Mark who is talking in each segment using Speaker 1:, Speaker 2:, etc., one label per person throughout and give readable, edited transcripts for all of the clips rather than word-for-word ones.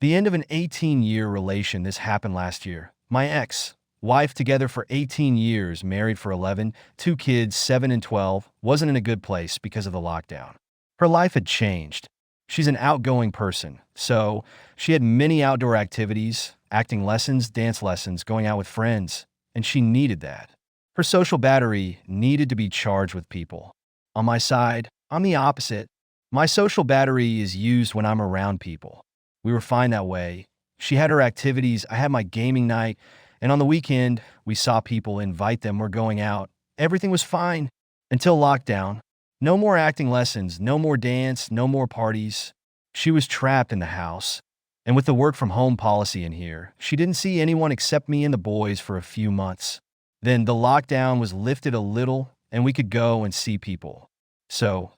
Speaker 1: The end of an 18-year relation. This happened last year. My ex, wife together for 18 years, married for 11, two kids, 7 and 12, wasn't in a good place because of the lockdown. Her life had changed. She's an outgoing person, so she had many outdoor activities, acting lessons, dance lessons, going out with friends, and she needed that. Her social battery needed to be charged with people. On my side, I'm the opposite. My social battery is used when I'm around people. We were fine that way. She had her activities, I had my gaming night, and on the weekend, we saw people, invite them, we're going out. Everything was fine until lockdown. No more acting lessons, no more dance, no more parties. She was trapped in the house. And with the work from home policy in here, she didn't see anyone except me and the boys for a few months. Then the lockdown was lifted a little and we could go and see people. So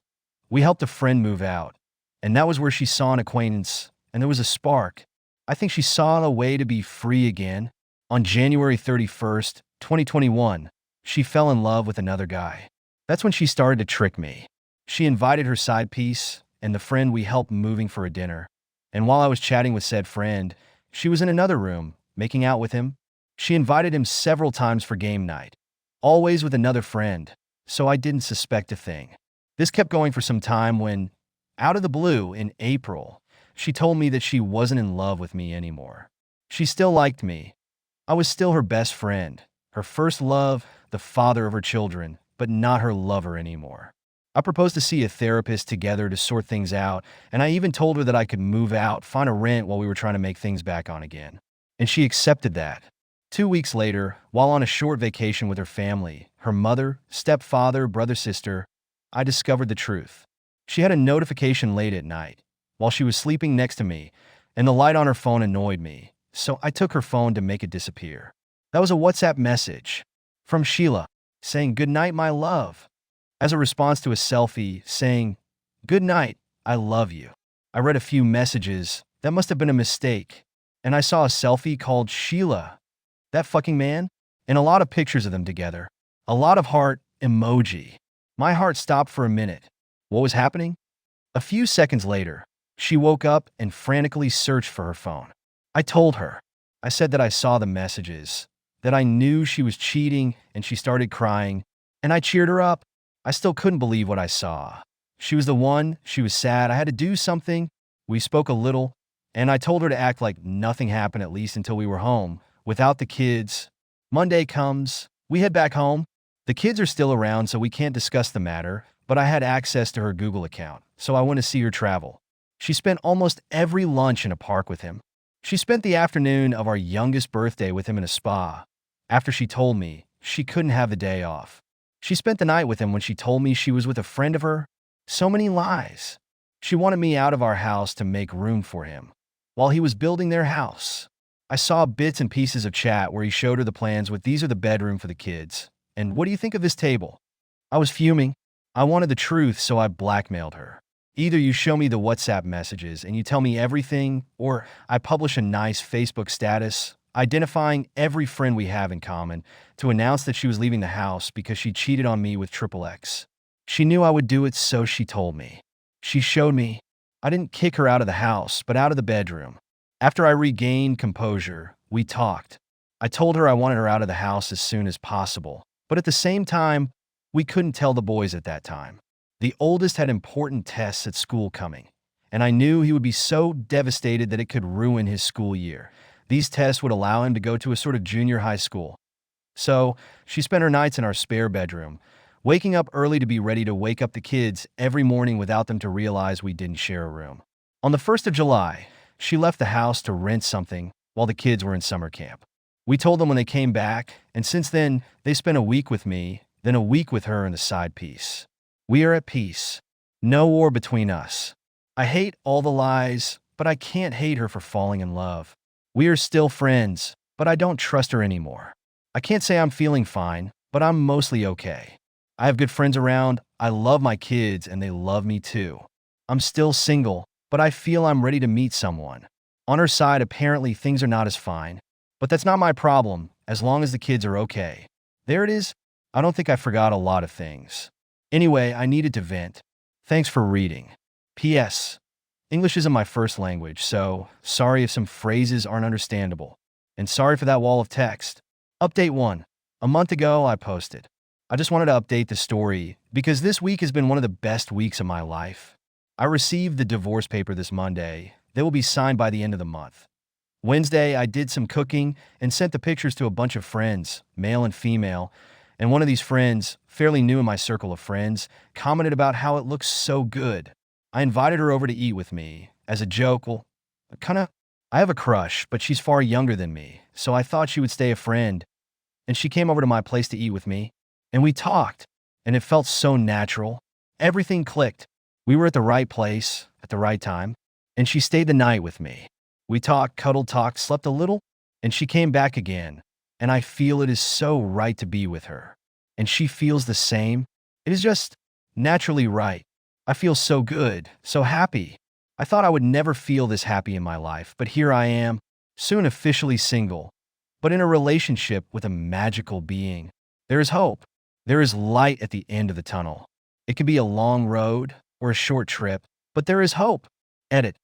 Speaker 1: we helped a friend move out. And that was where she saw an acquaintance and there was a spark. I think she saw a way to be free again. On January 31st, 2021, she fell in love with another guy. That's when she started to trick me. She invited her side piece and the friend we helped moving for a dinner. And while I was chatting with said friend, she was in another room, making out with him. She invited him several times for game night, always with another friend, so I didn't suspect a thing. This kept going for some time when, out of the blue, in April, she told me that she wasn't in love with me anymore. She still liked me. I was still her best friend, her first love, the father of her children, but not her lover anymore. I proposed to see a therapist together to sort things out, and I even told her that I could move out, find a rent while we were trying to make things back on again. And she accepted that. 2 weeks later, while on a short vacation with her family, her mother, stepfather, brother, sister, I discovered the truth. She had a notification late at night, while she was sleeping next to me, and the light on her phone annoyed me, so I took her phone to make it disappear. That was a WhatsApp message from Sheila, saying, "Good night, my love," as a response to a selfie saying, "Good night, I love you." I read a few messages. That must have been a mistake. And I saw a selfie called Sheila, that fucking man, and a lot of pictures of them together. A lot of heart emoji. My heart stopped for a minute. What was happening? A few seconds later, she woke up and frantically searched for her phone. I told her. I said that I saw the messages, that I knew she was cheating, and she started crying, and I cheered her up. I still couldn't believe what I saw. She was the one, she was sad, I had to do something. We spoke a little, and I told her to act like nothing happened at least until we were home, without the kids. Monday comes, we head back home. The kids are still around, so we can't discuss the matter, but I had access to her Google account, so I went to see her travel. She spent almost every lunch in a park with him. She spent the afternoon of our youngest birthday with him in a spa. After she told me she couldn't have the day off. She spent the night with him when she told me she was with a friend of her. So many lies. She wanted me out of our house to make room for him, while he was building their house. I saw bits and pieces of chat where he showed her the plans with "These are the bedroom for the kids. And what do you think of this table?" I was fuming. I wanted the truth, so I blackmailed her. Either you show me the WhatsApp messages and you tell me everything, or I publish a nice Facebook status identifying every friend we have in common to announce that she was leaving the house because she cheated on me with XXX. She knew I would do it, so she told me. She showed me. I didn't kick her out of the house, but out of the bedroom. After I regained composure, we talked. I told her I wanted her out of the house as soon as possible, but at the same time, we couldn't tell the boys at that time. The oldest had important tests at school coming, and I knew he would be so devastated that it could ruin his school year. These tests would allow him to go to a sort of junior high school. So she spent her nights in our spare bedroom, waking up early to be ready to wake up the kids every morning without them to realize we didn't share a room. On the 1st of July, she left the house to rent something while the kids were in summer camp. We told them when they came back, and since then, they spent a week with me, then a week with her and the side piece. We are at peace. No war between us. I hate all the lies, but I can't hate her for falling in love. We are still friends, but I don't trust her anymore. I can't say I'm feeling fine, but I'm mostly okay. I have good friends around, I love my kids, and they love me too. I'm still single, but I feel I'm ready to meet someone. On her side, apparently things are not as fine, but that's not my problem, as long as the kids are okay. There it is. I don't think I forgot a lot of things. Anyway, I needed to vent. Thanks for reading. P.S. English isn't my first language, so sorry if some phrases aren't understandable. And sorry for that wall of text. Update 1. A month ago, I posted. I just wanted to update the story because this week has been one of the best weeks of my life. I received the divorce paper this Monday. They will be signed by the end of the month. Wednesday, I did some cooking and sent the pictures to a bunch of friends, male and female, and one of these friends, fairly new in my circle of friends, commented about how it looks so good. I invited her over to eat with me. As a joke, well, I have a crush, but she's far younger than me, so I thought she would stay a friend. And she came over to my place to eat with me, and we talked, and it felt so natural. Everything clicked. We were at the right place, at the right time, and she stayed the night with me. We talked, cuddled, talked, slept a little, and she came back again, and I feel it is so right to be with her. And she feels the same. It is just naturally right. I feel so good, so happy. I thought I would never feel this happy in my life, but here I am, soon officially single, but in a relationship with a magical being. There is hope. There is light at the end of the tunnel. It could be a long road or a short trip, but there is hope. Edit.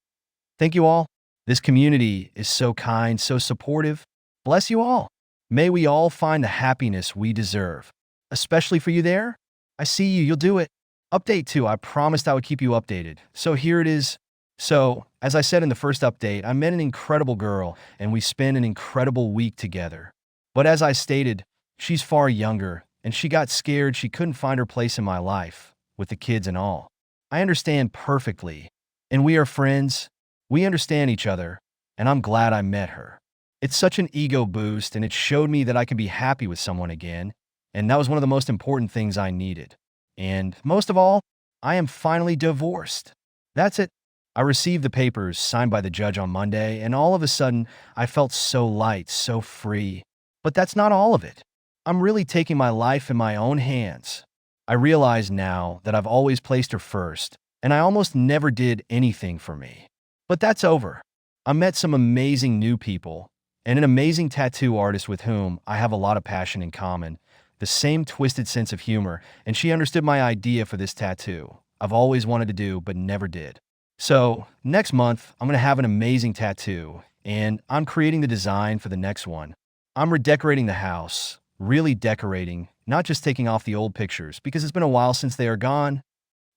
Speaker 1: Thank you all. This community is so kind, so supportive. Bless you all. May we all find the happiness we deserve. Especially for you there. I see you, you'll do it. Update 2, I promised I would keep you updated. So here it is. So, as I said in the first update, I met an incredible girl, and we spent an incredible week together. But as I stated, she's far younger, and she got scared she couldn't find her place in my life, with the kids and all. I understand perfectly, and we are friends. We understand each other, and I'm glad I met her. It's such an ego boost, and it showed me that I can be happy with someone again, and that was one of the most important things I needed. And most of all, I am finally divorced. That's it. I received the papers signed by the judge on Monday, and all of a sudden, I felt so light, so free. But that's not all of it. I'm really taking my life in my own hands. I realize now that I've always placed her first, and I almost never did anything for me. But that's over. I met some amazing new people, and an amazing tattoo artist with whom I have a lot of passion in common, the same twisted sense of humor, and she understood my idea for this tattoo. I've always wanted to do, but never did. So, next month, I'm going to have an amazing tattoo, and I'm creating the design for the next one. I'm redecorating the house, really decorating, not just taking off the old pictures, because it's been a while since they are gone.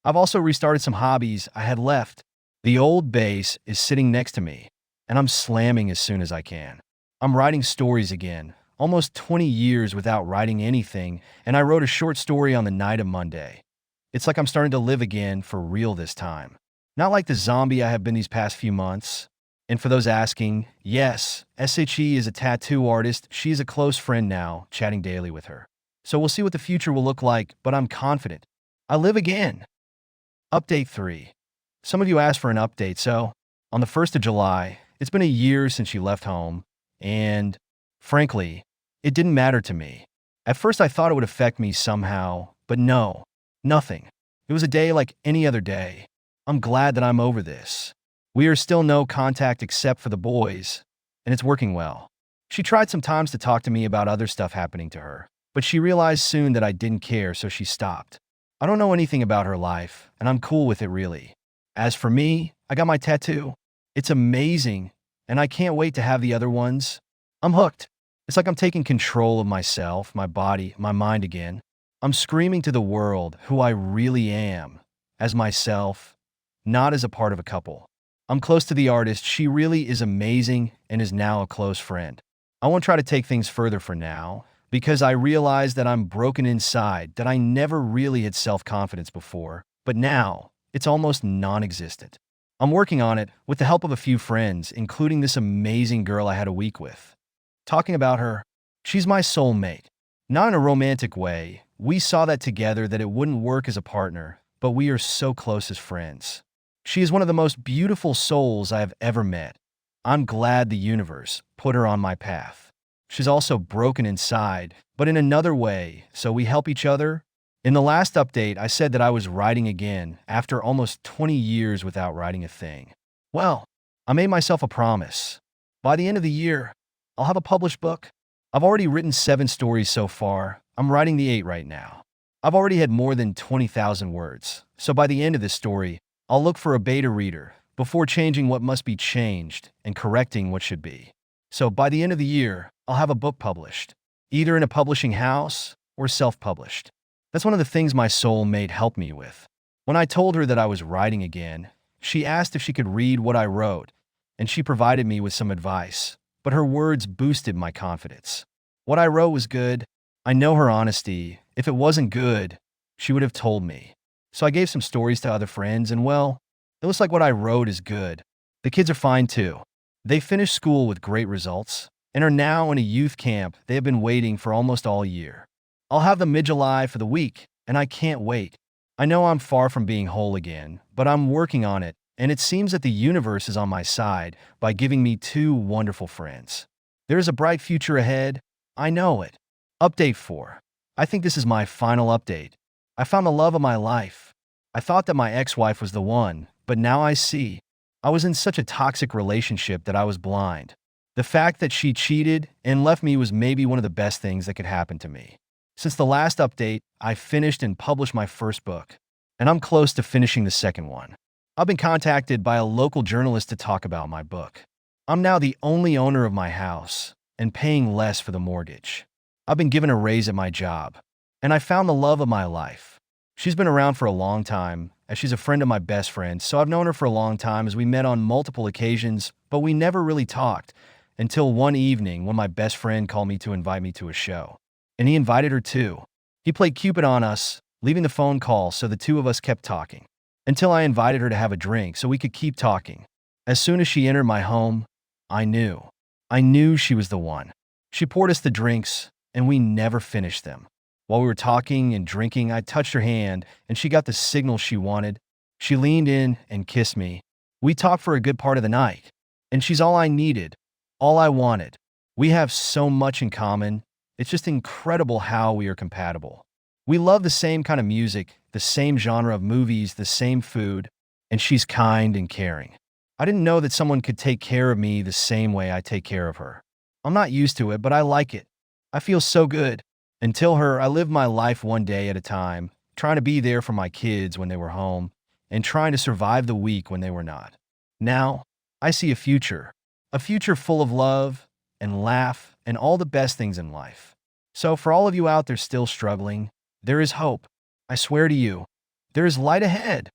Speaker 1: I've also restarted some hobbies I had left. The old bass is sitting next to me, and I'm slamming as soon as I can. I'm writing stories again, almost 20 years without writing anything, and I wrote a short story on the night of Monday. It's like I'm starting to live again for real this time. Not like the zombie I have been these past few months. And for those asking, yes, SHE is a tattoo artist. She is a close friend now, chatting daily with her. So we'll see what the future will look like, but I'm confident. I live again. Update 3. Some of you asked for an update, so on the 1st of July, it's been a year since she left home, and frankly, it didn't matter to me. At first I thought it would affect me somehow, but no, nothing. It was a day like any other day. I'm glad that I'm over this. We are still no contact except for the boys, and it's working well. She tried sometimes to talk to me about other stuff happening to her, but she realized soon that I didn't care, so she stopped. I don't know anything about her life, and I'm cool with it really. As for me, I got my tattoo. It's amazing, and I can't wait to have the other ones. I'm hooked. It's like I'm taking control of myself, my body, my mind again. I'm screaming to the world who I really am, as myself, not as a part of a couple. I'm close to the artist. She really is amazing and is now a close friend. I won't try to take things further for now, because I realize that I'm broken inside, that I never really had self-confidence before, but now it's almost non-existent. I'm working on it with the help of a few friends, including this amazing girl I had a week with. Talking about her, she's my soulmate. Not in a romantic way. We saw that together that it wouldn't work as a partner, but we are so close as friends. She is one of the most beautiful souls I have ever met. I'm glad the universe put her on my path. She's also broken inside, but in another way, so we help each other. In the last update, I said that I was writing again after almost 20 years without writing a thing. Well, I made myself a promise. By the end of the year, I'll have a published book. I've already written 7 stories so far. I'm writing the 8 right now. I've already had more than 20,000 words, so by the end of this story, I'll look for a beta reader, before changing what must be changed and correcting what should be. So by the end of the year, I'll have a book published, either in a publishing house or self-published. That's one of the things my soulmate helped me with. When I told her that I was writing again, she asked if she could read what I wrote, and she provided me with some advice, but her words boosted my confidence. What I wrote was good. I know her honesty. If it wasn't good, she would have told me. So I gave some stories to other friends, and well, it looks like what I wrote is good. The kids are fine too. They finished school with great results and are now in a youth camp they have been waiting for almost all year. I'll have them mid-July for the week, and I can't wait. I know I'm far from being whole again, but I'm working on it, and it seems that the universe is on my side by giving me two wonderful friends. There is a bright future ahead. I know it. Update 4. I think this is my final update. I found the love of my life. I thought that my ex-wife was the one, but now I see. I was in such a toxic relationship that I was blind. The fact that she cheated and left me was maybe one of the best things that could happen to me. Since the last update, I finished and published my first book, and I'm close to finishing the second one. I've been contacted by a local journalist to talk about my book. I'm now the only owner of my house and paying less for the mortgage. I've been given a raise at my job, and I found the love of my life. She's been around for a long time, as she's a friend of my best friend, so I've known her for a long time as we met on multiple occasions, but we never really talked until one evening when my best friend called me to invite me to a show. And he invited her too. He played Cupid on us, leaving the phone call so the two of us kept talking, until I invited her to have a drink so we could keep talking. As soon as she entered my home, I knew. I knew she was the one. She poured us the drinks, and we never finished them. While we were talking and drinking, I touched her hand, and she got the signal she wanted. She leaned in and kissed me. We talked for a good part of the night, and she's all I needed, all I wanted. We have so much in common. It's just incredible how we are compatible. We love the same kind of music, the same genre of movies, the same food, and she's kind and caring. I didn't know that someone could take care of me the same way I take care of her. I'm not used to it, but I like it. I feel so good. Until her, I lived my life one day at a time, trying to be there for my kids when they were home, and trying to survive the week when they were not. Now, I see a future full of love and laugh and all the best things in life. So for all of you out there still struggling, there is hope. I swear to you, there is light ahead.